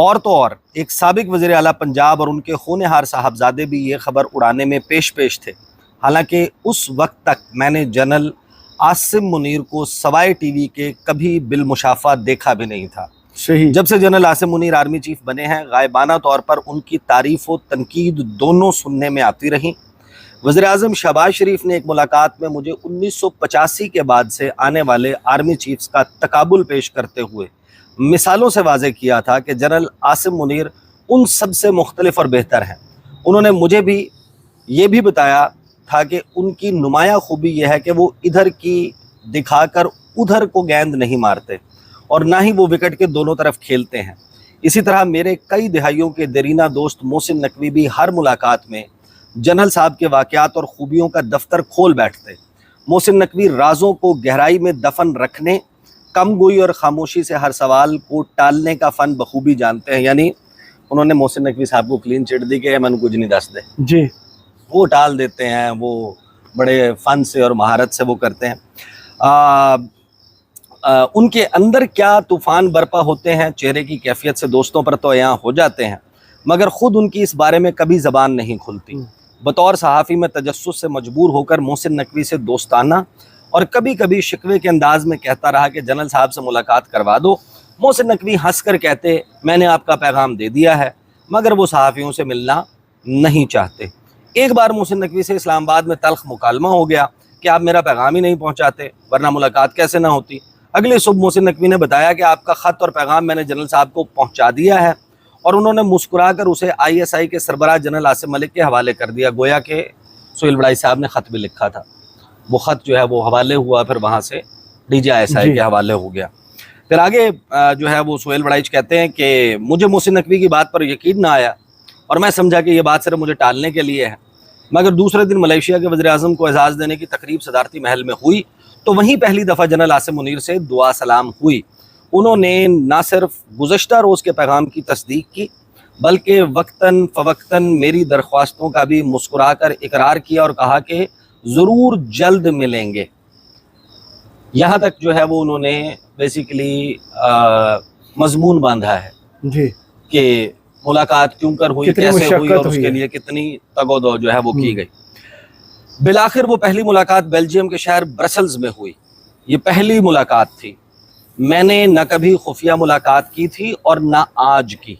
اور تو اور ایک سابق وزیر اعلیٰ پنجاب اور ان کے ہونہار صاحبزادے بھی یہ خبر اڑانے میں پیش تھے، حالانکہ اس وقت تک میں نے جنرل عاصم منیر کو سوائے ٹی وی کے کبھی بالمشافہ دیکھا بھی نہیں تھا۔ صحیح۔ جب سے general Asim Munir army chief بنے ہیں، غائبانہ طور پر ان کی تعریف و تنقید دونوں سننے میں آتی رہیں۔ وزیر اعظم شہباز شریف نے ایک ملاقات میں مجھے 1985 کے بعد سے آنے والے آرمی چیفز کا تقابل پیش کرتے ہوئے مثالوں سے واضح کیا تھا کہ جنرل عاصم منیر ان سب سے مختلف اور بہتر ہیں۔ انہوں نے مجھے بھی یہ بھی بتایا تھا کہ ان کی نمایاں خوبی یہ ہے کہ وہ ادھر کی دکھا کر ادھر کو گیند نہیں مارتے اور نہ ہی وہ وکٹ کے دونوں طرف کھیلتے ہیں۔ اسی طرح میرے کئی دہائیوں کے دیرینہ دوست محسن نقوی بھی ہر ملاقات میں جنرل صاحب کے واقعات اور خوبیوں کا دفتر کھول بیٹھتے۔ محسن نقوی رازوں کو گہرائی میں دفن رکھنے، کم گوئی اور خاموشی سے ہر سوال کو ٹالنے کا فن بخوبی جانتے ہیں۔ یعنی انہوں نے محسن نقوی صاحب کو کلین چٹ دی کہ میں نے کچھ نہیں دس دے، جی، وہ ٹال دیتے ہیں، وہ بڑے فن سے اور مہارت سے وہ کرتے ہیں۔ ان کے اندر کیا طوفان برپا ہوتے ہیں چہرے کی کیفیت سے دوستوں پر تو یہاں ہو جاتے ہیں، مگر خود ان کی اس بارے میں کبھی زبان نہیں کھلتی۔ بطور صحافی میں تجسس سے مجبور ہو کر محسن نقوی سے دوستانہ اور کبھی کبھی شکوے کے انداز میں کہتا رہا کہ جنرل صاحب سے ملاقات کروا دو۔ محسن نقوی ہنس کر کہتے میں نے آپ کا پیغام دے دیا ہے، مگر وہ صحافیوں سے ملنا نہیں چاہتے۔ ایک بار محسن نقوی سے اسلام آباد میں تلخ مکالمہ ہو گیا کہ آپ میرا پیغام ہی نہیں پہنچاتے، ورنہ ملاقات کیسے نہ ہوتی۔ اگلے صبح محسن نقوی نے بتایا کہ آپ کا خط اور پیغام میں نے جنرل صاحب کو پہنچا دیا ہے، اور انہوں نے مسکرا کر اسے ISI کے سربراہ جنرل عاصم ملک کے حوالے کر دیا، گویا کہ سہیل وڑائی صاحب نے خط بھی لکھا تھا۔ وہ خط جو ہے وہ حوالے ہوا، پھر وہاں سے DGI کے حوالے ہو گیا۔ پھر آگے جو ہے وہ سہیل وڑائچ کہتے ہیں کہ مجھے محسن نقوی کی بات پر یقین نہ آیا اور میں سمجھا کہ یہ بات صرف مجھے ٹالنے کے لیے ہے، مگر دوسرے دن ملیشیا کے وزیر اعظم کو اعزاز دینے کی تقریب صدارتی محل میں ہوئی تو وہیں پہلی دفعہ جنرل عاصم منیر سے دعا سلام ہوئی۔ انہوں نے نہ صرف گزشتہ روز کے پیغام کی تصدیق کی بلکہ وقتاً فوقتاً میری درخواستوں کا بھی مسکرا کر اقرار کیا اور کہا کہ ضرور جلد ملیں گے۔ یہاں تک جو ہے وہ انہوں نے بیسیکلی مضمون باندھا ہے جی، کہ ملاقات کیوں کر ہوئی، کتنی کیسے ہوئی مشقت اور اس ہوئی کے ہے۔ لیے کتنی تگ و دو جو ہے وہ کی گئی۔ بالآخر وہ پہلی ملاقات بیلجیم کے شہر برسلز میں ہوئی۔ یہ پہلی ملاقات تھی، میں نے نہ کبھی خفیہ ملاقات کی تھی اور نہ آج کی۔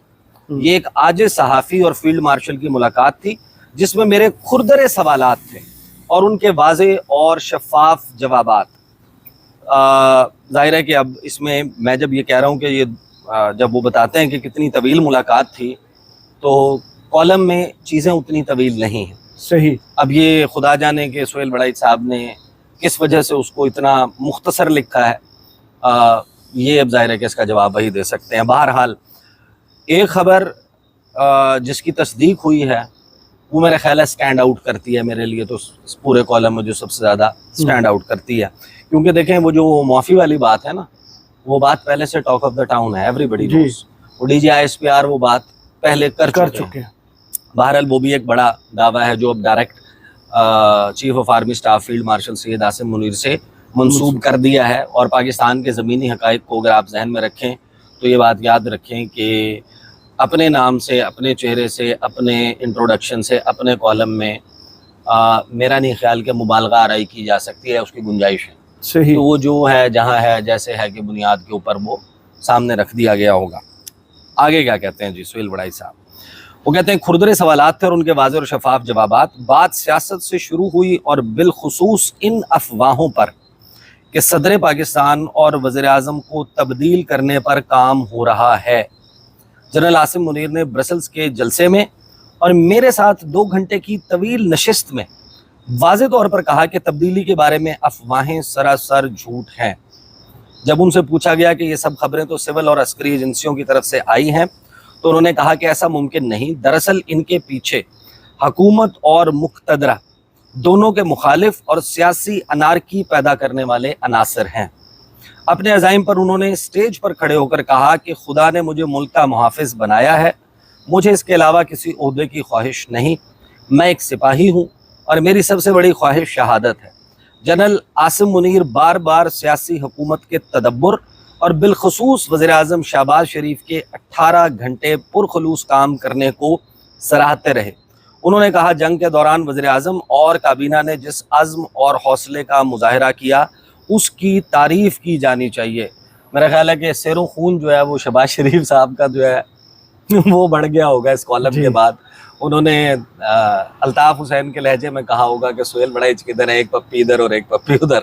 یہ ایک عاجز صحافی اور فیلڈ مارشل کی ملاقات تھی جس میں میرے کھردرے سوالات تھے اور ان کے واضح اور شفاف جوابات۔ ظاہر ہے کہ اب اس میں جب یہ کہہ رہا ہوں کہ یہ جب وہ بتاتے ہیں کہ کتنی طویل ملاقات تھی تو کالم میں چیزیں اتنی طویل نہیں ہیں۔ صحیح۔ اب یہ خدا جانے کہ سہیل وڑائچ صاحب نے کس وجہ سے اس کو اتنا مختصر لکھا ہے، یہ اب ظاہر ہے کہ اس کا جواب وہی دے سکتے ہیں۔ بہرحال ایک خبر جس کی تصدیق ہوئی ہے وہ میرا خیال ہے سٹینڈ آؤٹ کرتی ہے میرے لیے، تو اس پورے کالم میں جو سب سے زیادہ سٹینڈ آؤٹ کرتی ہے، کیونکہ دیکھیں وہ جو معافی والی بات ہے نا، وہ بات پہلے سے ٹاک آف دا ٹاؤن ہے، ایوری بڈی نوز۔ وہ DGI وہ بات پہلے کر چکے ہیں۔ بہرحال وہ بھی ایک بڑا دعویٰ ہے جو اب direct chief of army staff field marshal Syed Asim Munir سے منسوب کر دیا ہے۔ اور پاکستان کے زمینی حقائق کو اگر آپ ذہن میں رکھیں تو یہ بات یاد رکھیں کہ اپنے نام سے، اپنے چہرے سے، اپنے انٹروڈکشن سے، اپنے کالم میں میرا نہیں خیال کہ مبالغہ آرائی کی جا سکتی ہے، اس کی گنجائش ہے۔ صحیح۔ تو وہ جو ہے جہاں ہے جیسے ہے کہ بنیاد کے اوپر وہ سامنے رکھ دیا گیا ہوگا۔ آگے کیا کہتے ہیں جی سہیل وڑائی صاحب؟ وہ کہتے ہیں کھردرے سوالات تھے اور ان کے واضح اور شفاف جوابات۔ بات سیاست سے شروع ہوئی اور بالخصوص ان افواہوں پر کہ صدر پاکستان اور وزیر اعظم کو تبدیل کرنے پر کام ہو رہا ہے۔ جنرل عاصم منیر نے برسلز کے جلسے میں اور میرے ساتھ 2 گھنٹے کی طویل نشست میں واضح طور پر کہا کہ تبدیلی کے بارے میں افواہیں سراسر جھوٹ ہیں۔ جب ان سے پوچھا گیا کہ یہ سب خبریں تو سول اور عسکری ایجنسیوں کی طرف سے آئی ہیں تو انہوں نے کہا کہ ایسا ممکن نہیں، دراصل ان کے پیچھے حکومت اور مقتدرہ دونوں کے مخالف اور سیاسی انارکی پیدا کرنے والے عناصر ہیں۔ اپنے عزائم پر انہوں نے اسٹیج پر کھڑے ہو کر کہا کہ خدا نے مجھے ملک کا محافظ بنایا ہے، مجھے اس کے علاوہ کسی عہدے کی خواہش نہیں، میں ایک سپاہی ہوں اور میری سب سے بڑی خواہش شہادت ہے۔ جنرل عاصم منیر بار بار سیاسی حکومت کے تدبر، اور بالخصوص وزیر اعظم شہباز شریف کے 18 گھنٹے پرخلوص کام کرنے کو سراہتے رہے۔ انہوں نے کہا جنگ کے دوران وزیر اعظم اور کابینہ نے جس عزم اور حوصلے کا مظاہرہ کیا اس کی تعریف کی جانی چاہیے۔ میرا خیال ہے کہ سیر و خون جو ہے وہ شہباز شریف صاحب کا جو ہے وہ بڑھ گیا ہوگا اس کالم کے بعد۔ انہوں نے الطاف حسین کے لہجے میں کہا ہوگا کہ سہیل وڑائچ کدھر ہے، ایک پپی ادھر اور ایک پپی ادھر۔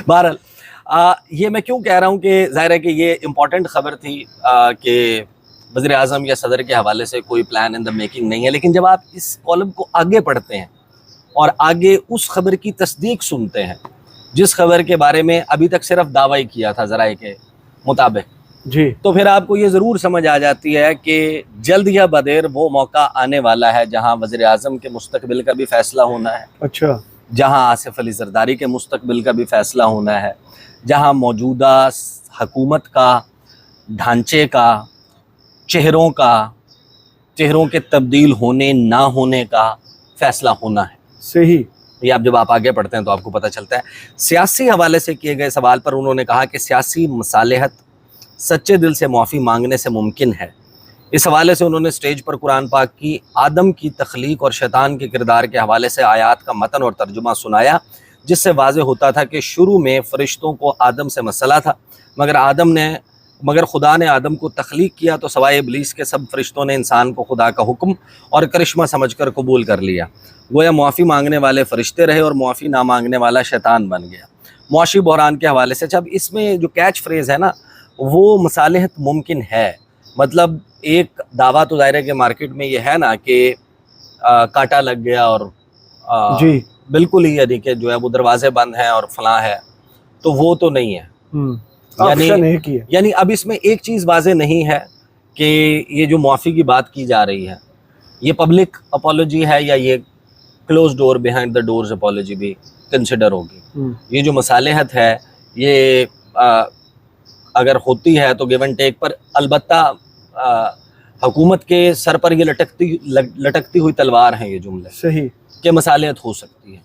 بہرحال یہ میں کیوں کہہ رہا ہوں کہ ظاہر ہے کہ یہ امپورٹنٹ خبر تھی کہ وزیر اعظم یا صدر کے حوالے سے کوئی پلان ان دا میکنگ نہیں ہے، لیکن جب آپ اس کالم کو آگے پڑھتے ہیں اور آگے اس خبر کی تصدیق سنتے ہیں جس خبر کے بارے میں ابھی تک صرف دعویٰ کیا تھا ذرائع کے مطابق، جی، تو پھر آپ کو یہ ضرور سمجھ آ جاتی ہے کہ جلد یا بدیر وہ موقع آنے والا ہے جہاں وزیر اعظم کے مستقبل کا بھی فیصلہ ہونا ہے، اچھا، جہاں آصف علی زرداری کے مستقبل کا بھی فیصلہ ہونا ہے، جہاں موجودہ حکومت کا ڈھانچے کا چہروں کے تبدیل ہونے نہ ہونے کا فیصلہ ہونا ہے۔ صحیح، یہ جب آپ آگے پڑھتے ہیں تو آپ کو پتہ چلتا ہے۔ سیاسی حوالے سے کیے گئے سوال پر انہوں نے کہا کہ سیاسی مصالحت سچے دل سے معافی مانگنے سے ممکن ہے۔ اس حوالے سے انہوں نے سٹیج پر قرآن پاک کی آدم کی تخلیق اور شیطان کے کردار کے حوالے سے آیات کا متن اور ترجمہ سنایا، جس سے واضح ہوتا تھا کہ شروع میں فرشتوں کو آدم سے مسئلہ تھا، مگر خدا نے آدم کو تخلیق کیا تو سوائے ابلیس کے سب فرشتوں نے انسان کو خدا کا حکم اور کرشمہ سمجھ کر قبول کر لیا۔ گویا معافی مانگنے والے فرشتے رہے اور معافی نہ مانگنے والا شیطان بن گیا۔ معاشی بحران کے حوالے سے جب اس میں جو کیچ فریز ہے نا وہ مصالحت ممکن ہے، مطلب ایک دعویٰ تو ظاہر ہے کہ مارکیٹ میں یہ ہے نا کہ کانٹا لگ گیا اور جی، بالکل ہی یعنی کہ جو ہے وہ دروازے بند ہیں اور فلاں ہے، تو وہ تو نہیں ہے۔ آپشن ہے کہ یعنی اب اس میں ایک چیز واضح نہیں ہے کہ یہ جو معافی کی بات کی جا رہی ہے یہ پبلک اپالوجی ہے یا یہ close door behind the doors apology بھی کنسیڈر ہوگی۔ یہ جو مصالحت ہے یہ اگر ہوتی ہے تو گیو اینڈ ٹیک پر، البتہ حکومت کے سر پر یہ لٹکتی ہوئی تلوار ہیں یہ جملے، صحیح، کہ مصالحت ہو سکتی ہے۔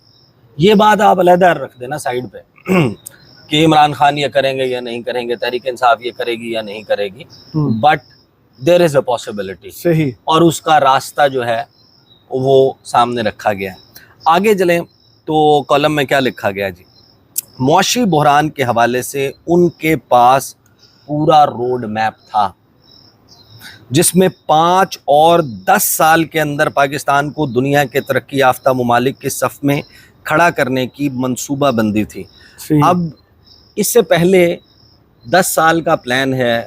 یہ بات آپ علیحدہ رکھ دینا سائیڈ پہ کہ عمران خان یہ کریں گے یا نہیں کریں گے، تحریک انصاف یہ کرے گی یا نہیں کرے گی، but there is a possibility, صحیح، اور اس کا راستہ جو ہے وہ سامنے رکھا گیا ہے۔ آگے چلیں تو کالم میں کیا لکھا گیا جی؟ معاشی بحران کے حوالے سے ان کے پاس پورا روڈ میپ تھا جس میں 5 اور 10 سال کے اندر پاکستان کو دنیا کے ترقی یافتہ ممالک کے صف میں کھڑا کرنے کی منصوبہ بندی تھی۔ صحیح، اب اس سے پہلے 10 سال کا پلان ہے،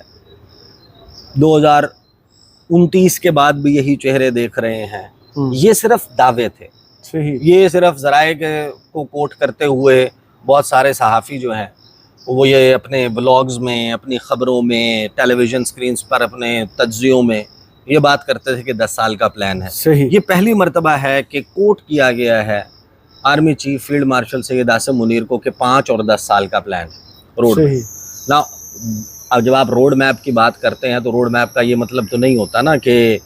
2029 کے بعد بھی یہی چہرے دیکھ رہے ہیں۔ یہ صرف دعوے تھے، صحیح، یہ صرف ذرائع کو کوٹ کرتے ہوئے بہت سارے صحافی جو ہیں وہ یہ اپنے بلاگز میں، اپنی خبروں میں، ٹیلی ویژن سکرینز پر اپنے تجزیوں میں یہ بات کرتے تھے کہ 10 سال کا پلان ہے۔ صحیح، یہ پہلی مرتبہ ہے کہ کوٹ کیا گیا ہے army chief field marshal Syed Asim Munir کو کہ 5 اور 10 سال کا پلان ہے روڈ۔ صحیح، نا اب جب آپ روڈ میپ کی بات کرتے ہیں تو روڈ میپ کا یہ مطلب تو نہیں ہوتا نا کہ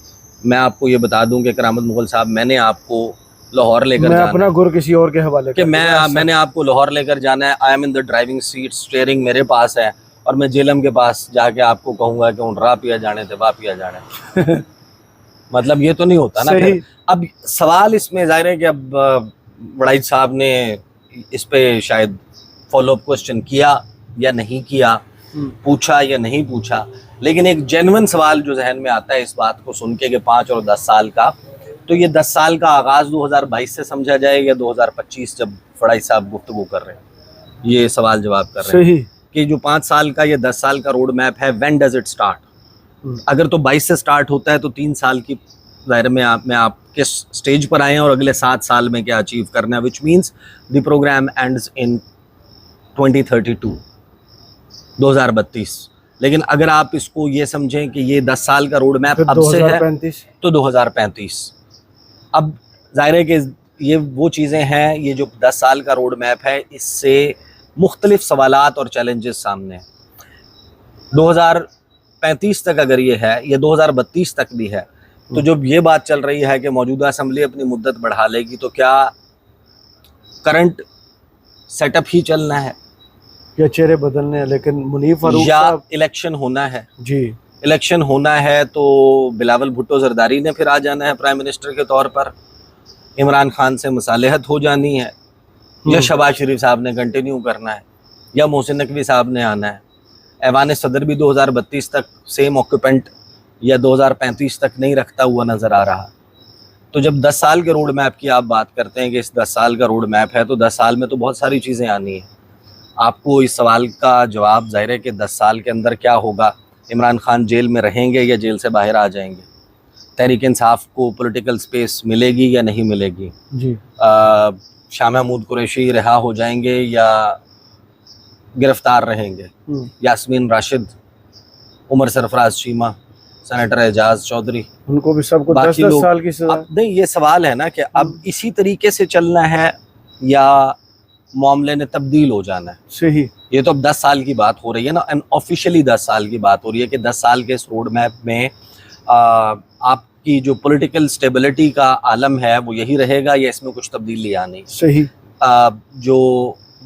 میں آپ کو یہ بتا دوں کہ کرامت مغل صاحب میں نے آپ کو لاہور لے کر میں جانا اپنا گر کسی اور کے حوالے کہ کر میں نے آپ کو لاہور لے کر جانا ہے، I am in the driving seat, steering میرے پاس ہے، اور میں جیلم کے پاس جا کے آپ کو کہوں گا کہ ان راہ پیا جانے تھے واہ پیا جانے مطلب یہ تو نہیں ہوتا نا۔ صحیح، اب سوال اس میں ظاہر ہے کہ اب وڑائچ صاحب نے اس پہ شاید فالو اپ کوسچن کیا یا نہیں کیا، پوچھا یا نہیں پوچھا، لیکن ایک جینون سوال جو ذہن میں آتا ہے اس بات کو سن کے کہ 5 اور 10 سال کا، تو یہ 10 سال کا آغاز 2022 سے سمجھا جائے یا 2025 جب وڑائچ صاحب گفتگو کر رہے ہیں، یہ سوال جواب کر رہے ہیں صحیح، کہ جو 5 سال کا یا 10 سال کا روڈ میپ ہے وین ڈز اٹ اسٹارٹ؟ اگر تو 22 سے سٹارٹ ہوتا ہے تو 3 سال کی ظاہر میں آپ کس سٹیج پر آئے ہیں اور اگلے 7 سال میں کیا اچیو کرنا ہے، which means the program ends in 2032 2032۔ لیکن اگر آپ اس کو یہ سمجھیں کہ یہ 10 سال کا روڈ میپ اب سے ہے 2035، تو 2035۔ اب ظاہر ہے کہ یہ وہ چیزیں ہیں، یہ جو 10 سال کا روڈ میپ ہے اس سے مختلف سوالات اور چیلنجز سامنے ہیں۔ 2035 تک اگر یہ ہے یا 2032 تک بھی ہے تو جب یہ بات چل رہی ہے کہ موجودہ اسمبلی اپنی مدت بڑھا لے گی تو کیا کرنٹ سیٹ اپ ہی چلنا ہے یا چہرے بدلنے ہیں، لیکن منیر فاروق یا صاحب الیکشن ہونا ہے، جی الیکشن ہونا ہے تو بلاول بھٹو زرداری نے پھر آ جانا ہے پرائم منسٹر کے طور پر، عمران خان سے مصالحت ہو جانی ہے، یا شہباز شریف صاحب نے کنٹینیو کرنا ہے، یا محسن نقوی صاحب نے آنا ہے۔ ایوان صدر بھی 2032 تک سیم آکوپینٹ یا 2035 تک نہیں رکھتا ہوا نظر آ رہا۔ تو جب 10 سال کے روڈ میپ کی آپ بات کرتے ہیں کہ اس 10 سال کا روڈ میپ ہے، تو 10 سال میں تو بہت ساری چیزیں آنی ہیں۔ آپ کو اس سوال کا جواب ظاہر ہے کہ 10 سال کے اندر کیا ہوگا، عمران خان جیل میں رہیں گے یا جیل سے باہر آ جائیں گے، تحریک انصاف کو پولیٹیکل سپیس ملے گی یا نہیں ملے گی، جی شاہ محمود قریشی رہا ہو جائیں گے یا گرفتار رہیں گے، یاسمین راشد، عمر سرفراز چیمہ، سینیٹر اعجاز چودھری، ان کو بھی سب کو 10 سال کی سزا۔ اب نہیں، یہ سوال ہے نا کہ اب اسی طریقے سے چلنا ہے یا معاملے نے تبدیل ہو جانا ہے۔ صحیح، یہ تو اب 10 سال کی بات ہو رہی ہے نا، آفیشلی 10 سال کی بات ہو رہی ہے کہ 10 سال کے اس روڈ میپ میں آپ کی جو پولیٹیکل سٹیبلٹی کا عالم ہے وہ یہی رہے گا یا اس میں کچھ تبدیلی آنی۔ صحیح، جو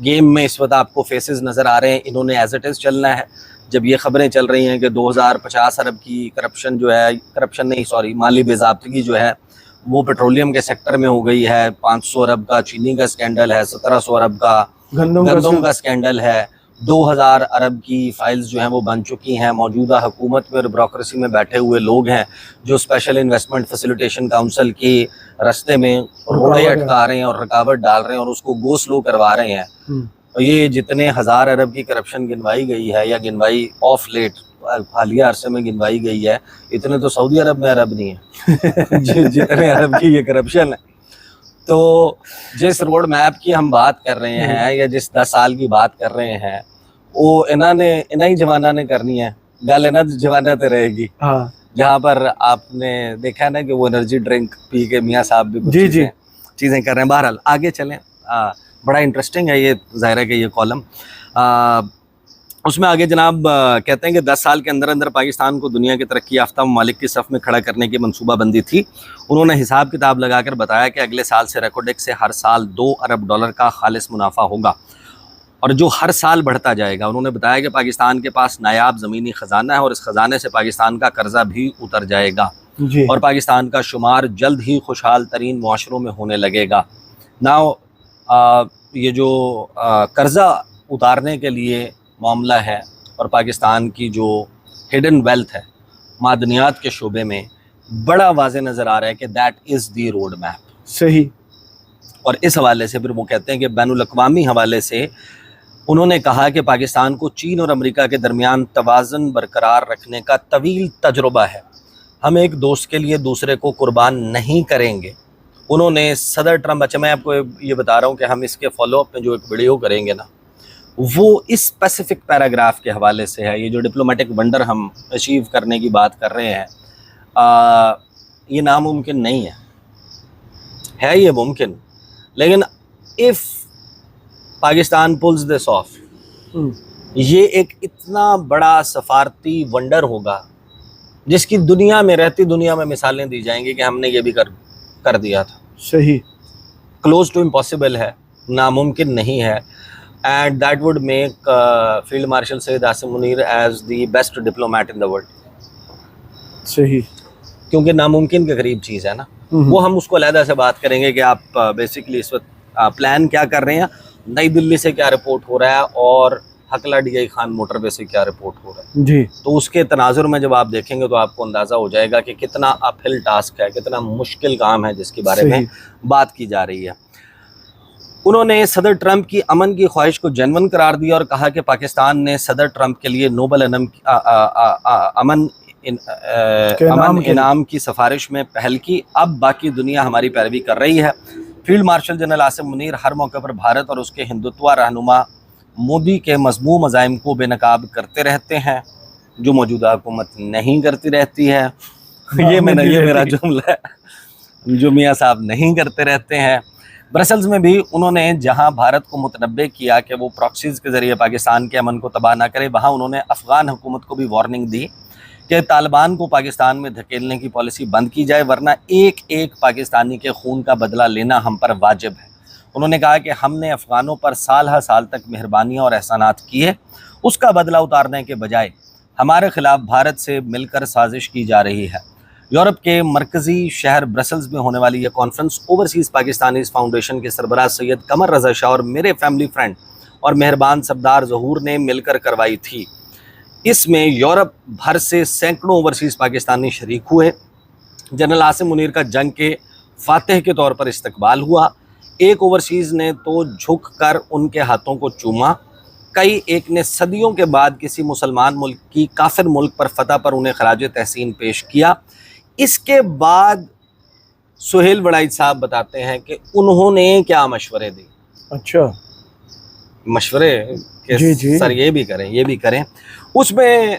گیم میں اس وقت آپ کو فیسز نظر آ رہے ہیں، انہوں نے ایز اٹ از چلنا ہے۔ جب یہ خبریں چل رہی ہیں کہ 2050 ارب کی کرپشن جو ہے، کرپشن نہیں سوری مالی بے ضابطگی جو ہے وہ پیٹرولیم کے سیکٹر میں ہو گئی ہے، 500 ارب کا چینی کا سکینڈل ہے، 1700 ارب کا گندم کا سکینڈل ہے، 2000 ارب کی فائلز جو ہیں وہ بن چکی ہیں۔ موجودہ حکومت میں اور بیوروکریسی میں بیٹھے ہوئے لوگ ہیں جو اسپیشل انویسٹمنٹ فیسیلیٹیشن کاؤنسل کی رستے میں روڑے اٹکا رہے ہیں اور رکاوٹ ڈال رہے ہیں اور اس کو گو سلو کروا رہے ہیں۔ یہ جتنے 1000 ارب کی کرپشن گنوائی گئی ہے یا گنوائی آف لیٹ حالیہ عرصے میں گنوائی گئی ہے، اتنے تو سعودی عرب میں ارب نہیں ہے جتنے ارب کی یہ کرپشن ہے۔ تو جس روڈ میپ کی ہم بات کر رہے ہیں یا جس 10 سال کی بات کر رہے ہیں، وہ انہاں ہی جوانہ نے کرنی ہے، گل انہاں جوانہ تے رہے گی۔ جہاں پر آپ نے دیکھا نا کہ وہ انرجی ڈرنک پی کے میاں صاحب بھی کچھ چیزیں کر رہے ہیں۔ بہرحال آگے چلیں، بڑا انٹرسٹنگ ہے یہ، ظاہر ہے کہ یہ کالم اس میں آگے جناب کہتے ہیں کہ 10 سال کے اندر اندر پاکستان کو دنیا کے ترقی یافتہ ممالک کی صف میں کھڑا کرنے کی منصوبہ بندی تھی۔ انہوں نے حساب کتاب لگا کر بتایا کہ اگلے سال سے ریکارڈ سے ہر سال 2 ارب ڈالر کا خالص منافع ہوگا اور جو ہر سال بڑھتا جائے گا۔ انہوں نے بتایا کہ پاکستان کے پاس نایاب زمینی خزانہ ہے اور اس خزانے سے پاکستان کا قرضہ بھی اتر جائے گا اور پاکستان کا شمار جلد ہی خوشحال ترین معاشروں میں ہونے لگے گا۔ یہ جو قرضہ اتارنے کے لیے معاملہ ہے اور پاکستان کی جو ہڈن ویلتھ ہے معدنیات کے شعبے میں، بڑا واضح نظر آ رہا ہے کہ that is the road map. صحیح، اور اس حوالے سے پھر وہ کہتے ہیں کہ بین الاقوامی حوالے سے انہوں نے کہا کہ پاکستان کو چین اور امریکہ کے درمیان توازن برقرار رکھنے کا طویل تجربہ ہے، ہم ایک دوست کے لیے دوسرے کو قربان نہیں کریں گے۔ انہوں نے صدر ٹرمپ، اچھا میں آپ کو یہ بتا رہا ہوں کہ ہم اس کے فالو اپ میں جو ایک ویڈیو کریں گے نا، وہ اس اسپیسیفک پیراگراف کے حوالے سے ہے۔ یہ جو ڈپلومیٹک ونڈر ہم اچیو کرنے کی بات کر رہے ہیں، یہ ناممکن نہیں ہے یہ ممکن، لیکن if Pakistan pulls this off, یہ ایک اتنا بڑا سفارتی ونڈر ہوگا جس کی دنیا میں، رہتی دنیا میں مثالیں دی جائیں گی کہ ہم نے یہ بھی کر دیا تھا۔ صحیح، کلوز ٹو امپاسبل ہے، ناممکن نہیں ہے، and that would make field marshal Syed Asim Munir as the best diplomat in the world. صحیح، کیونکہ ناممکن کے قریب چیز ہے نا، وہ ہم اس کو علیحدہ سے بات کریں گے کہ آپ بیسکلی اس وقت پلان کیا کر رہے ہیں، نئی دلی سے کیا رپورٹ ہو رہا ہے اور حقلہ ڈی آئی خان موٹر وے سے کیا رپورٹ ہو رہا ہے جی۔ تو اس کے تناظر میں جب آپ دیکھیں گے تو آپ کو اندازہ ہو جائے گا کہ کتنا اپ ہل ٹاسک ہے، کتنا مشکل کام ہے جس کے بارے میں بات کی جا رہی ہے۔ انہوں نے صدر ٹرمپ کی امن کی خواہش کو جینون قرار دیا اور کہا کہ پاکستان نے صدر ٹرمپ کے لیے نوبل امن انعام کی سفارش میں پہل کی، اب باقی دنیا ہماری پیروی کر رہی ہے۔ Field marshal general Asim Munir ہر موقع پر بھارت اور اس کے ہندوتوا رہنما مودی کے مذموم عزائم کو بے نقاب کرتے رہتے ہیں، جو موجودہ حکومت نہیں کرتی رہتی ہے۔ یہ میرا جملہ ہے، جو میاں صاحب نہیں کرتے رہتے ہیں۔ برسلز میں بھی انہوں نے جہاں بھارت کو متنبع کیا کہ وہ پراکسیز کے ذریعے پاکستان کے امن کو تباہ نہ کرے، وہاں انہوں نے افغان حکومت کو بھی وارننگ دی کہ طالبان کو پاکستان میں دھکیلنے کی پالیسی بند کی جائے، ورنہ ایک ایک پاکستانی کے خون کا بدلہ لینا ہم پر واجب ہے۔ انہوں نے کہا کہ ہم نے افغانوں پر سال ہر سال تک مہربانیاں اور احسانات کیے، اس کا بدلہ اتارنے کے بجائے ہمارے خلاف بھارت سے مل کر سازش کی جا رہی ہے۔ یورپ کے مرکزی شہر برسلز میں ہونے والی یہ کانفرنس اوورسیز پاکستانیز فاؤنڈیشن کے سربراہ سید قمر رضا شاہ اور میرے فیملی فرینڈ اور مہربان سردار ظہور نے مل کر کروائی تھی۔ اس میں یورپ بھر سے سینکڑوں اوورسیز پاکستانی شریک ہوئے۔ جنرل عاصم منیر کا جنگ کے فاتح کے طور پر استقبال ہوا۔ ایک اوورسیز نے تو جھک کر ان کے ہاتھوں کو چوما، کئی ایک نے صدیوں کے بعد کسی مسلمان ملک کی کافر ملک پر فتح پر انہیں خراج تحسین پیش کیا۔ اس کے بعد سہیل وڑائی صاحب بتاتے ہیں کہ انہوں نے کیا مشورے دی۔ اچھا، مشورے کہ جی سر یہ بھی کریں یہ بھی کریں۔ اس میں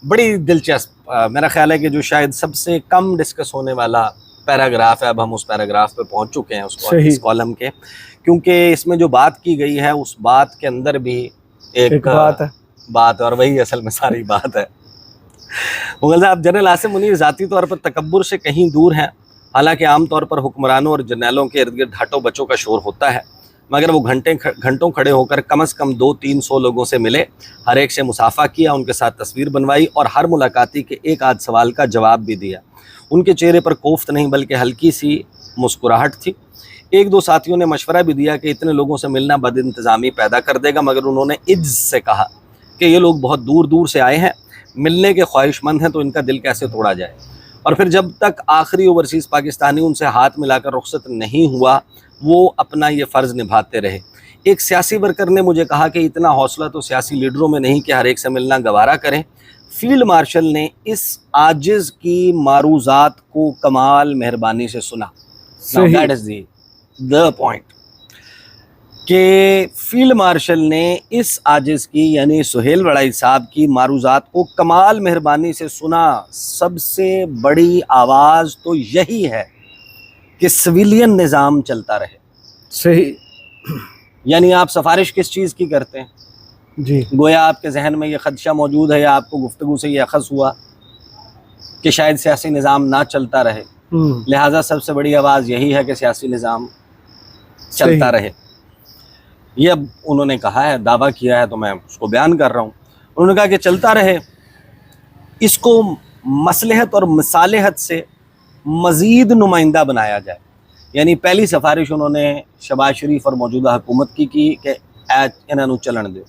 بڑی دلچسپ میرا خیال ہے کہ جو شاید سب سے کم ڈسکس ہونے والا پیراگراف ہے، اب ہم اس پیراگراف پہ پہنچ چکے ہیں اس کالم کے، کیونکہ اس میں جو بات کی گئی ہے اس بات کے اندر بھی ایک بات ہے، اور وہی اصل میں ساری بات ہے۔ مغل صاحب، جنرل عاصم منیر ذاتی طور پر تکبر سے کہیں دور ہیں، حالانکہ عام طور پر حکمرانوں اور جرنیلوں کے ارد گرد ڈھاٹوں بچوں کا شور ہوتا ہے، مگر وہ گھنٹوں کھڑے ہو کر کم از کم 200-300 لوگوں سے ملے، ہر ایک سے مصافحہ کیا، ان کے ساتھ تصویر بنوائی اور ہر ملاقاتی کے ایک آدھ سوال کا جواب بھی دیا۔ ان کے چہرے پر کوفت نہیں بلکہ ہلکی سی مسکراہٹ تھی۔ ایک دو ساتھیوں نے مشورہ بھی دیا کہ اتنے لوگوں سے ملنا بد انتظامی پیدا کر دے گا، مگر انہوں نے عجز سے کہا کہ یہ لوگ بہت دور دور سے آئے ہیں، ملنے کے خواہش مند ہیں، تو ان کا دل کیسے توڑا جائے۔ اور پھر جب تک آخری اوورسیز پاکستانی ان سے ہاتھ ملا کر رخصت نہیں ہوا، وہ اپنا یہ فرض نبھاتے رہے۔ ایک سیاسی ورکر نے مجھے کہا کہ اتنا حوصلہ تو سیاسی لیڈروں میں نہیں کہ ہر ایک سے ملنا گوارا کریں۔ فیلڈ مارشل نے اس عاجز کی معروضات کو کمال مہربانی سے سنا۔ Now that is the point کہ فیلڈ مارشل نے اس عاجز کی یعنی سہیل وڑائی صاحب کی معروضات کو کمال مہربانی سے سنا۔ سب سے بڑی آواز تو یہی ہے کہ سویلین نظام چلتا رہے۔ صحیح، یعنی آپ سفارش کس چیز کی کرتے ہیں؟ جی، گویا آپ کے ذہن میں یہ خدشہ موجود ہے یا آپ کو گفتگو سے یہ اخذ ہوا کہ شاید سیاسی نظام نہ چلتا رہے، لہٰذا سب سے بڑی آواز یہی ہے کہ سیاسی نظام چلتا رہے۔ یہ اب انہوں نے کہا ہے، دعویٰ کیا ہے، تو میں اس کو بیان کر رہا ہوں۔ انہوں نے کہا کہ چلتا رہے، اس کو مصلحت اور مصالحت سے مزید نمائندہ بنایا جائے۔ یعنی پہلی سفارش انہوں نے شہباز شریف اور موجودہ حکومت کی کہ انہاں نوں چلن دو۔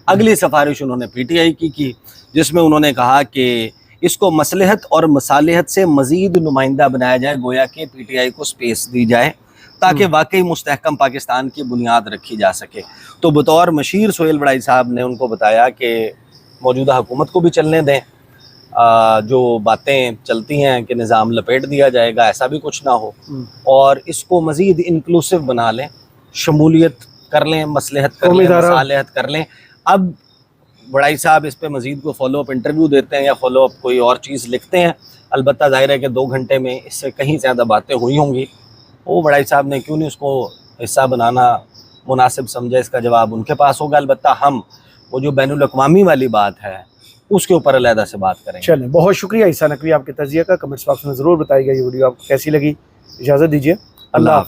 اگلی سفارش انہوں نے پی ٹی آئی کی جس میں انہوں نے کہا کہ اس کو مصلحت اور مصالحت سے مزید نمائندہ بنایا جائے، گویا کہ پی ٹی آئی کو سپیس دی جائے تاکہ واقعی مستحکم پاکستان کی بنیاد رکھی جا سکے۔ تو بطور مشیر سہیل وڑائی صاحب نے ان کو بتایا کہ موجودہ حکومت کو بھی چلنے دیں، جو باتیں چلتی ہیں کہ نظام لپیٹ دیا جائے گا ایسا بھی کچھ نہ ہو، اور اس کو مزید انکلوسیو بنا لیں، شمولیت کر لیں، مصلحت کر لیں، مصالحت کر لیں۔ اب وڑائی صاحب اس پہ مزید کوئی فالو اپ انٹرویو دیتے ہیں یا فالو اپ کوئی اور چیز لکھتے ہیں، البتہ ظاہر ہے کہ 2 گھنٹے میں اس سے کہیں زیادہ باتیں ہوئی ہوں گی۔ وہ وڑائی صاحب نے کیوں نہیں اس کو حصہ بنانا مناسب سمجھا، اس کا جواب ان کے پاس ہوگا۔ البتہ ہم وہ جو بین الاقوامی والی بات ہے اس کے اوپر علیحدہ سے بات کریں گے۔ چلیں، بہت شکریہ عیسیٰ نقوی آپ کے تجزیہ کا۔ کمنٹس باکس میں ضرور بتائیے گا یہ ویڈیو آپ کو کیسی لگی۔ اجازت دیجیے، اللہ حافظ۔